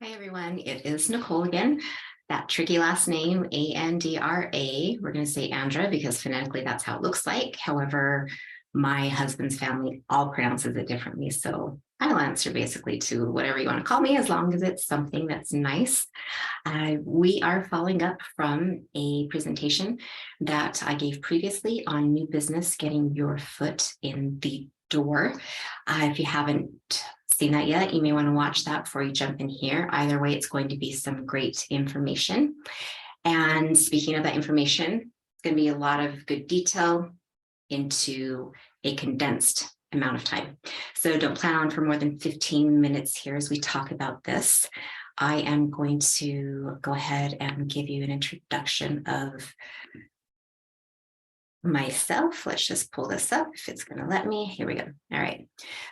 Hi, everyone. It is Nicole again. That tricky last name, Andra. We're going to say Andra because phonetically that's how it looks like. However, my husband's family all pronounces it differently. So I'll answer basically to whatever you want to call me as long as it's something that's nice. We are following up from a presentation that I gave previously on new business, getting your foot in the door. If you haven't seen that yet, you may want to watch that before you jump in here. Either way, it's going to be some great information. And speaking of that information, it's going to be a lot of good detail into a condensed amount of time. So don't plan on for more than 15 minutes here as we talk about this. I am going to go ahead and give you an introduction of myself. Let's just pull this up if it's going to let me. Here we go. All right.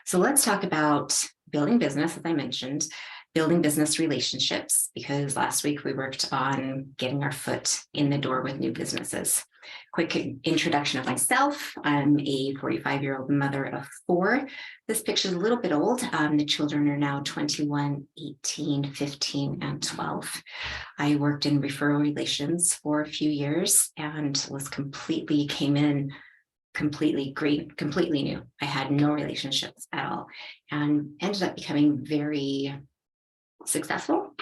So let's talk about building business, as I mentioned, building business relationships, because last week we worked on getting our foot in the door with new businesses. Quick introduction of myself. I'm a 45-year-old mother of 4. This picture is a little bit old. The children are now 21, 18, 15, and 12. I worked in referral relations for a few years and came in completely green, completely new. I had no relationships at all and ended up becoming very successful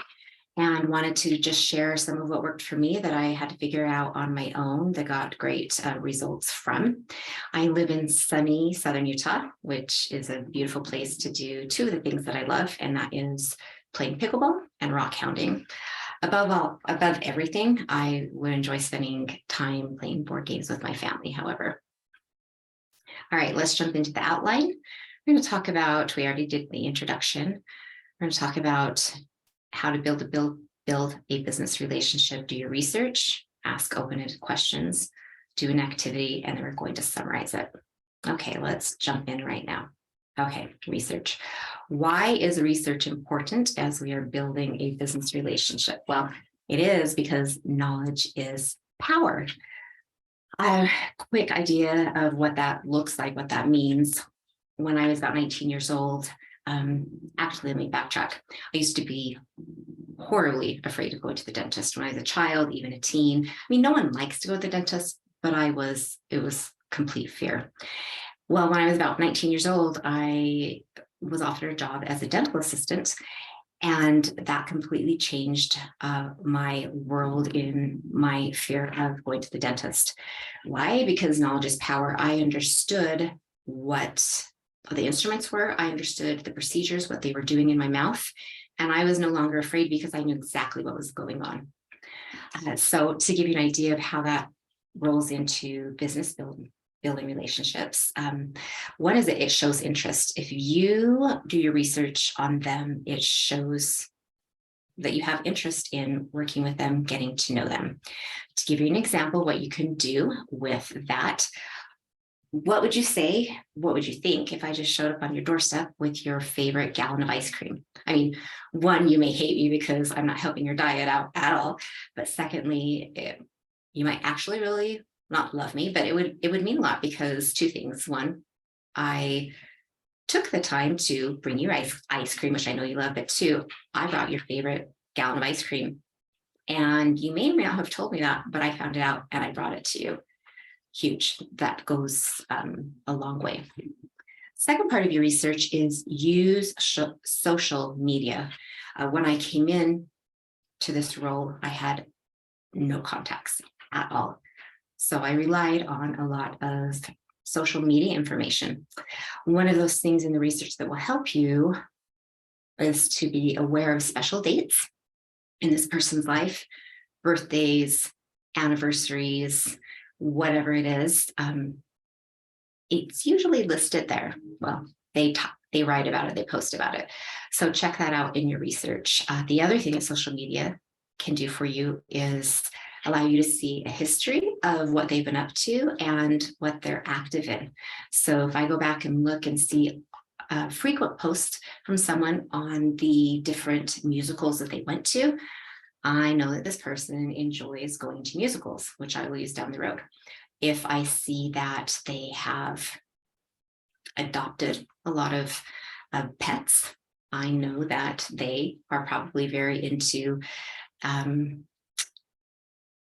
and wanted to just share some of what worked for me that I had to figure out on my own that got great results from. I live in sunny Southern Utah, which is a beautiful place to do 2 of the things that I love, and that is playing pickleball and rock hounding. Above everything, I would enjoy spending time playing board games with my family, however. All right, let's jump into the outline. We're going to talk about, we already did the introduction. We're going to talk about how to build a business relationship, do your research, ask open-ended questions, do an activity, and then we're going to summarize it. Okay, let's jump in right now. Okay, research. Why is research important as we are building a business relationship? Well, it is because knowledge is power. A quick idea of what that looks like, what that means. When I was about 19 years old, actually, let me backtrack. I used to be horribly afraid of going to the dentist when I was a child, even a teen. I mean, no one likes to go to the dentist, but it was complete fear. Well, when I was about 19 years old, I was offered a job as a dental assistant, and that completely changed my world in my fear of going to the dentist. Why? Because knowledge is power. I understood what the instruments were. I understood the procedures, what they were doing in my mouth, and I was no longer afraid because I knew exactly what was going on. So to give you an idea of how that rolls into business building relationships, one is that it shows interest. If you do your research on them, it shows that you have interest in working with them, getting to know them. To give you an example, what you can do with that, what would you say? What would you think if I just showed up on your doorstep with your favorite gallon of ice cream? I mean, one, you may hate me because I'm not helping your diet out at all. But secondly, you might actually really not love me, but it would mean a lot because 2 things. One, I took the time to bring you ice cream, which I know you love, but 2, I brought your favorite gallon of ice cream. And you may or may not have told me that, but I found it out and I brought it to you. Huge. That goes a long way. Second part of your research is use social media. When I came in to this role, I had no contacts at all. So I relied on a lot of social media information. One of those things in the research that will help you is to be aware of special dates in this person's life, birthdays, anniversaries, whatever it is. It's usually listed there. Well, they write about it, they post about it. So check that out in your research. The other thing that social media can do for you is allow you to see a history of what they've been up to and what they're active in. So if I go back and look and see a frequent post from someone on the different musicals that they went to, I know that this person enjoys going to musicals, which I will use down the road. If I see that they have adopted a lot of pets, I know that they are probably very into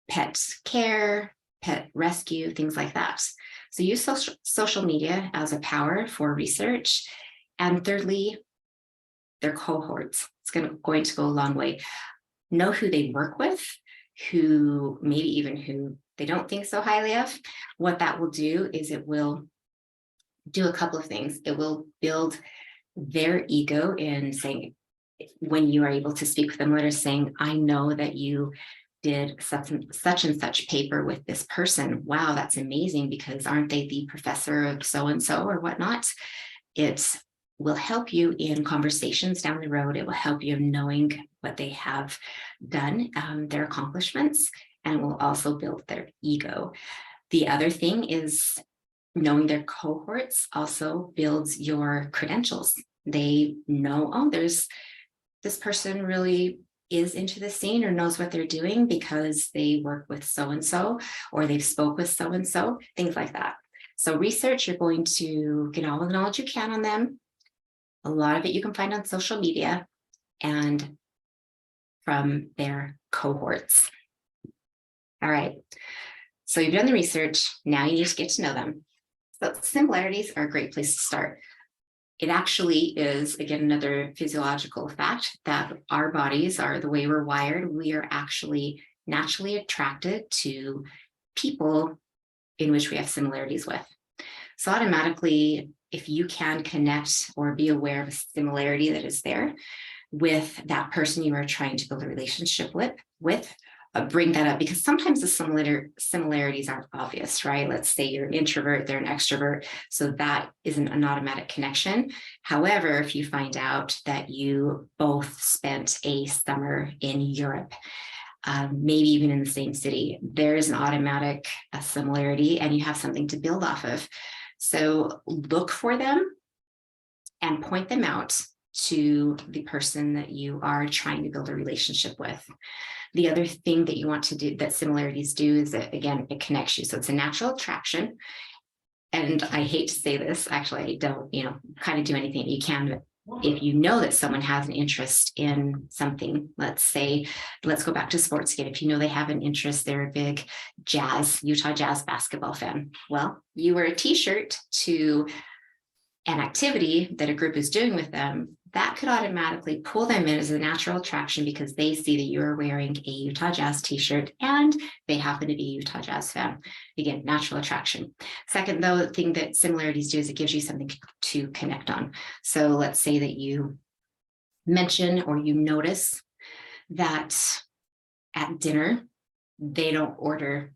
pet care, pet rescue, things like that. So use social media as a power for research. And thirdly, their cohorts. It's going to go a long way. Know who they work with, who maybe even who they don't think so highly of. What that will do is it will do a couple of things. It will build their ego in saying, when you are able to speak with them later, saying, I know that you did such and such paper with this person. Wow, that's amazing, because aren't they the professor of so-and-so or whatnot? It will help you in conversations down the road. It will help you in knowing what they have done, their accomplishments, and it will also build their ego. The other thing is knowing their cohorts also builds your credentials. They know, oh, there's this person really is into the scene or knows what they're doing because they work with so-and-so or they've spoke with so-and-so, things like that. So research, you're going to get all the knowledge you can on them. A lot of it you can find on social media and from their cohorts. All right, so you've done the research, now you need to get to know them. So similarities are a great place to start. It actually is, again, another physiological fact that our bodies are the way we're wired. We are actually naturally attracted to people in which we have similarities with. So automatically, if you can connect or be aware of a similarity that is there with that person you are trying to build a relationship with, bring that up, because sometimes the similarities aren't obvious, right? Let's say you're an introvert, they're an extrovert, so that isn't an automatic connection. However, if you find out that you both spent a summer in Europe, maybe even in the same city, there is an automatic similarity and you have something to build off of. So look for them and point them out to the person that you are trying to build a relationship with. The other thing that you want to do that similarities do is that, again, it connects you. So it's a natural attraction. And I hate to say this, actually, I don't, kind of do anything you can. But if you know that someone has an interest in something, let's go back to sports again. If you know they have an interest, they're a big Utah Jazz basketball fan. Well, you wear a t-shirt to an activity that a group is doing with them, that could automatically pull them in as a natural attraction because they see that you're wearing a Utah Jazz t-shirt and they happen to be a Utah Jazz fan. Again, natural attraction. Second, though, the thing that similarities do is it gives you something to connect on. So let's say that you mention or you notice that at dinner, they don't order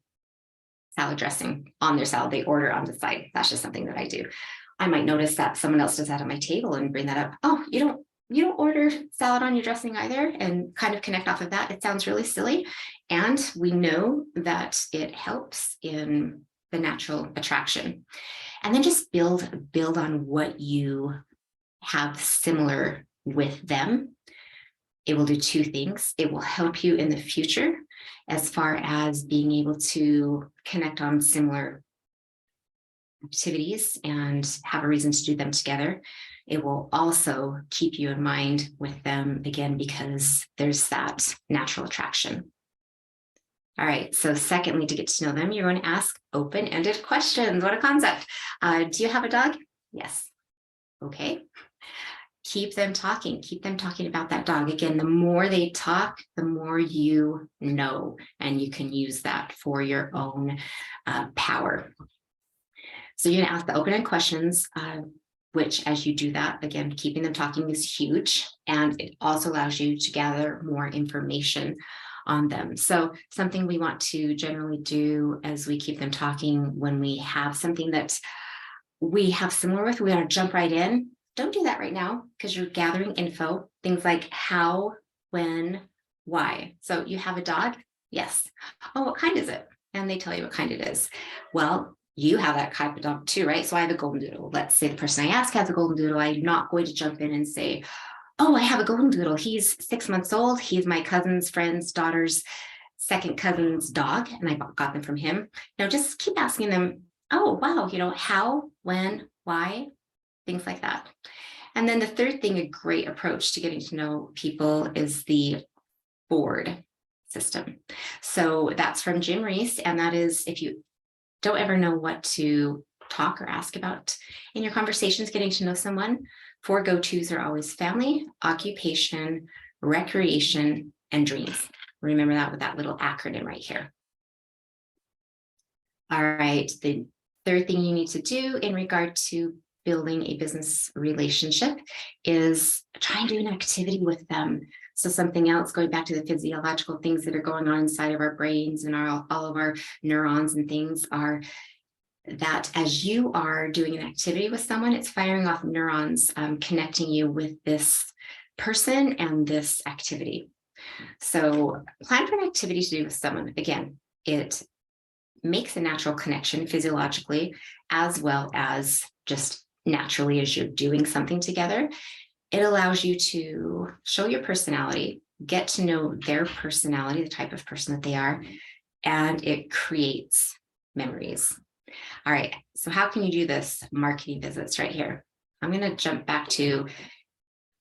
salad dressing on their salad, they order on the side. That's just something that I do. I might notice that someone else does that at my table and bring that up. Oh, you don't order salad on your dressing either, and kind of connect off of that. It sounds really silly. And we know that it helps in the natural attraction. And then just build on what you have similar with them. It will do two things. It will help you in the future as far as being able to connect on similar activities and have a reason to do them together. It will also keep you in mind with them, again, because there's that natural attraction. All right, so secondly, to get to know them, you're going to ask open-ended questions. What a concept. Do you have a dog? Yes. Okay. Keep them talking about that dog. Again, the more they talk, the more you know, and you can use that for your own power. So you're going to ask the open-ended questions, which as you do that, again, keeping them talking is huge. And it also allows you to gather more information on them. So something we want to generally do as we keep them talking when we have something that we have similar with, we want to jump right in. Don't do that right now because you're gathering info, things like how, when, why. So you have a dog? Yes. Oh, what kind is it? And they tell you what kind it is. Well, you have that type of dog too, right? So I have a golden doodle. Let's say the person I ask has a golden doodle. I'm not going to jump in and say, oh, I have a golden doodle. He's 6 months old. He's my cousin's friend's daughter's second cousin's dog. And I got them from him. Now just keep asking them, oh, wow, how, when, why, things like that. And then the third thing, a great approach to getting to know people is the board system. So that's from Jim Reese. And that is, if you don't ever know what to talk or ask about in your conversations, getting to know someone, 4 go-tos are always family, occupation, recreation, and dreams. Remember that with that little acronym right here. All right, the third thing you need to do in regard to building a business relationship is try and do an activity with them. So something else, going back to the physiological things that are going on inside of our brains and all of our neurons and things, are that as you are doing an activity with someone, it's firing off neurons, connecting you with this person and this activity. So plan for an activity to do with someone. Again, it makes a natural connection physiologically, as well as just naturally as you're doing something together. It allows you to show your personality, get to know their personality, the type of person that they are, and it creates memories. All right, so how can you do this? Marketing visits right here. I'm going to jump back to,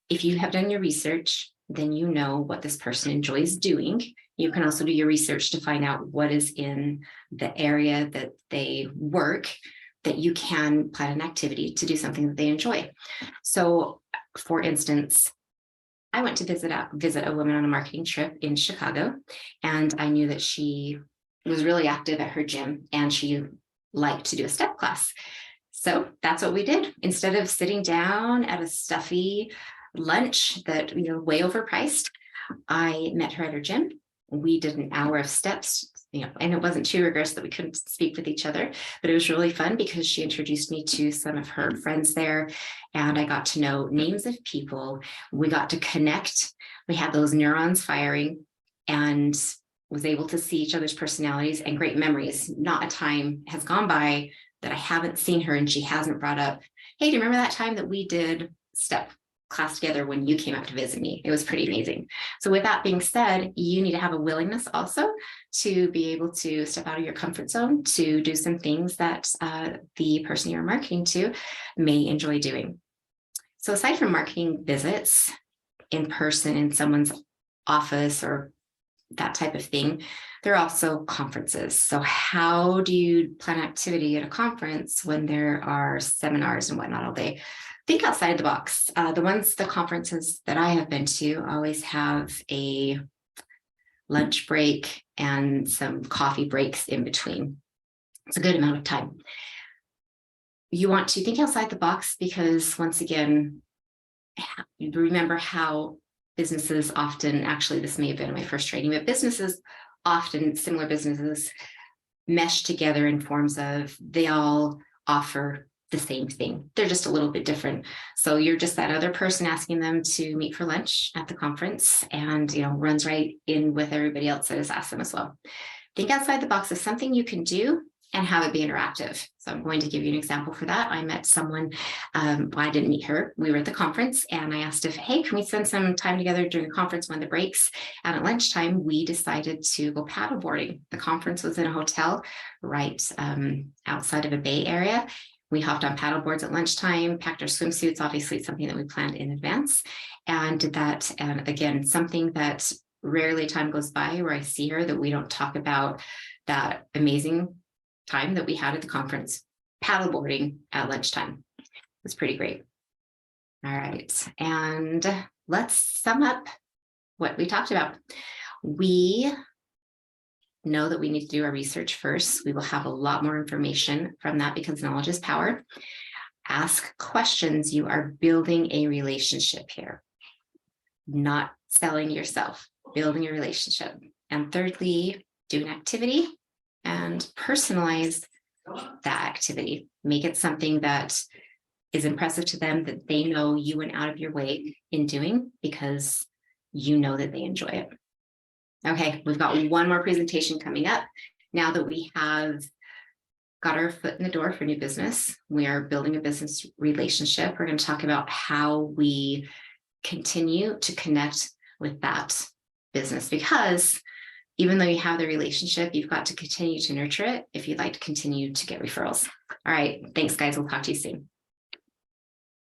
if you have done your research, then you know what this person enjoys doing. You can also do your research to find out what is in the area that they work, that you can plan an activity to do something that they enjoy. So for instance, I went to visit a woman on a marketing trip in Chicago, and I knew that she was really active at her gym and she liked to do a step class. So that's what we did. Instead of sitting down at a stuffy lunch that, way overpriced, I met her at her gym. We did an hour of steps, and it wasn't too rigorous that we couldn't speak with each other, but it was really fun because she introduced me to some of her friends there, and I got to know names of people. We got to connect. We had those neurons firing and was able to see each other's personalities and great memories. Not a time has gone by that I haven't seen her and she hasn't brought up, hey, do you remember that time that we did step class together when you came out to visit me? It was pretty amazing. So with that being said, you need to have a willingness also to be able to step out of your comfort zone, to do some things that the person you're marketing to may enjoy doing. So aside from marketing visits in person in someone's office or that type of thing, there are also conferences. So how do you plan activity at a conference when there are seminars and whatnot all day? Think outside the box. The conferences that I have been to always have a lunch break and some coffee breaks in between. It's a good amount of time. You want to think outside the box because, once again, remember how businesses often, actually this may have been my first training, but similar businesses mesh together in forms of they all offer the same thing. They're just a little bit different. So you're just that other person asking them to meet for lunch at the conference, and runs right in with everybody else that has asked them as well. Think outside the box of something you can do and have it be interactive. So I'm going to give you an example for that. I met someone, I didn't meet her. We were at the conference and I asked if, hey, can we spend some time together during the conference when the breaks? And at lunchtime, we decided to go paddleboarding. The conference was in a hotel right outside of a bay area. We hopped on paddle boards at lunchtime, packed our swimsuits. Obviously, it's something that we planned in advance, and did that. And again, something that rarely time goes by where I see her that we don't talk about that amazing time that we had at the conference, paddleboarding at lunchtime. It was pretty great. All right, and let's sum up what we talked about. We know that we need to do our research first. We will have a lot more information from that because knowledge is power. Ask questions. You are building a relationship here, not selling yourself, building a relationship. And thirdly, do an activity and personalize that activity. Make it something that is impressive to them, that they know you went out of your way in doing because you know that they enjoy it. Okay, we've got one more presentation coming up. Now that we have got our foot in the door for new business, we are building a business relationship. We're going to talk about how we continue to connect with that business, because even though you have the relationship, you've got to continue to nurture it if you'd like to continue to get referrals. All right, thanks guys. We'll talk to you soon.